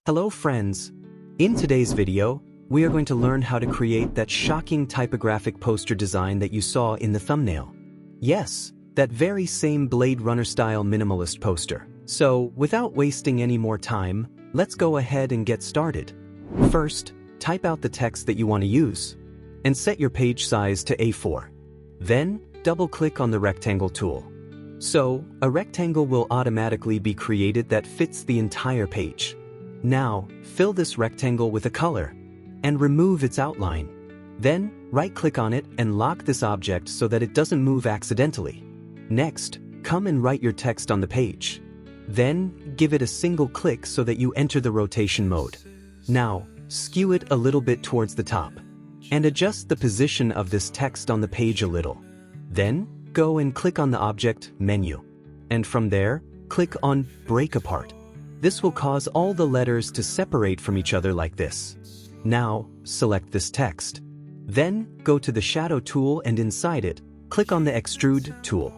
Hello friends! In today's video, we are going to learn how to create that shocking typographic poster design that you saw in the thumbnail. Yes, that very same Blade Runner style minimalist poster. So, without wasting any more time, let's go ahead and get started. First, type out the text that you want to use, and set your page size to A4. Then, double-click on the rectangle tool. So, a rectangle will automatically be created that fits the entire page. Now, fill this rectangle with a color, and remove its outline. Then, right-click on it and lock this object so that it doesn't move accidentally. Next, come and write your text on the page. Then, give it a single click so that you enter the rotation mode. Now, skew it a little bit towards the top, and adjust the position of this text on the page a little. Then, go and click on the Object menu. And from there, click on Break Apart. This will cause all the letters to separate from each other like this. Now, select this text. Then, go to the Shadow tool and inside it, click on the Extrude tool.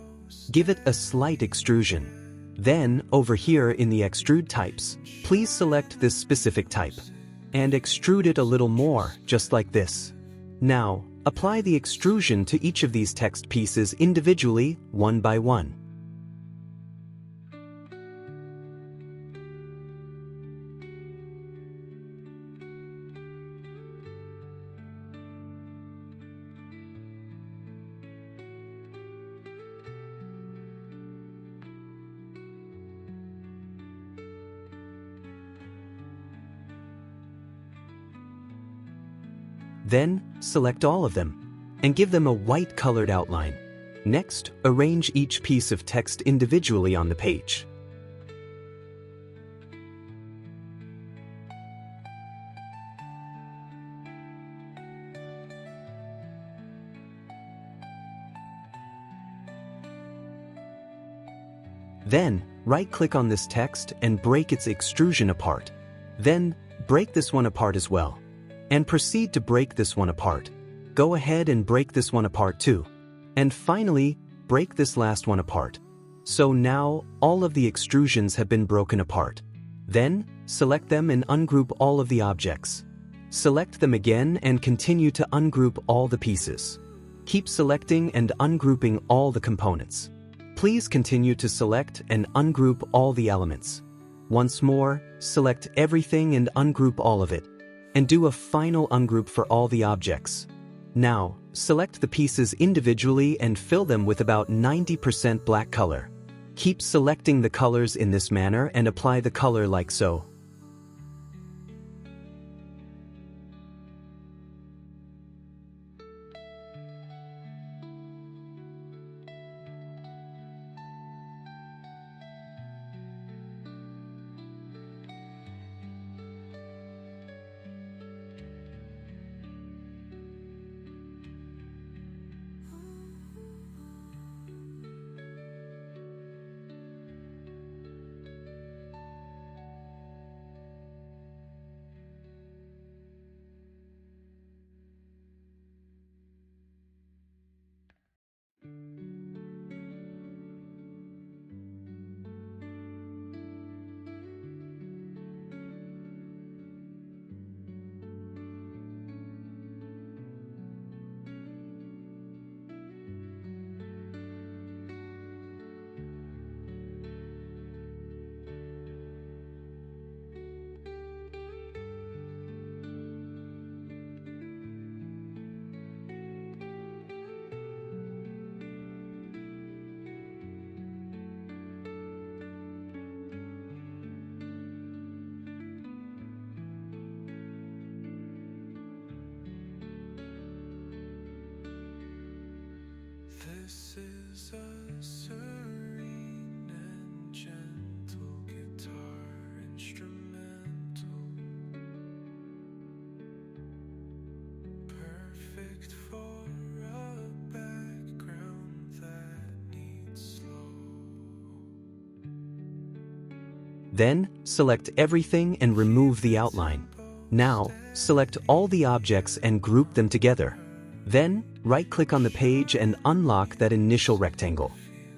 Give it a slight extrusion. Then, over here in the Extrude types, please select this specific type. And extrude it a little more, just like this. Now, apply the extrusion to each of these text pieces individually, one by one. Then, select all of them, and give them a white colored outline. Next, arrange each piece of text individually on the page. Then, right-click on this text and break its extrusion apart. Then, break this one apart as well. And proceed to break this one apart. Go ahead and break this one apart too. And finally, break this last one apart. So now, all of the extrusions have been broken apart. Then, select them and ungroup all of the objects. Select them again and continue to ungroup all the pieces. Keep selecting and ungrouping all the components. Please continue to select and ungroup all the elements. Once more, select everything and ungroup all of it. And do a final ungroup for all the objects. Now, select the pieces individually and fill them with about 90% black color. Keep selecting the colors in this manner and apply the color like so. This is a serene and gentle guitar instrumental, perfect for a background that needs slow. Then, select everything and remove the outline. Now, select all the objects and group them together. Then, right-click on the page and unlock that initial rectangle.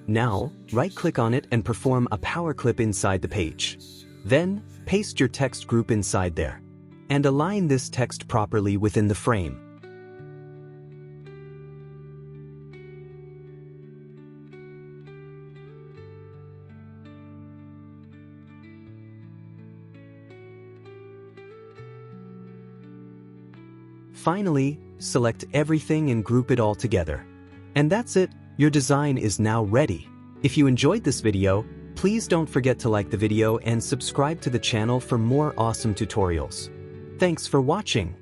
Now, right-click on it and perform a power clip inside the page. Then, paste your text group inside there. And align this text properly within the frame. Finally, select everything and group it all together. And that's it, your design is now ready. If you enjoyed this video, please don't forget to like the video and subscribe to the channel for more awesome tutorials. Thanks for watching.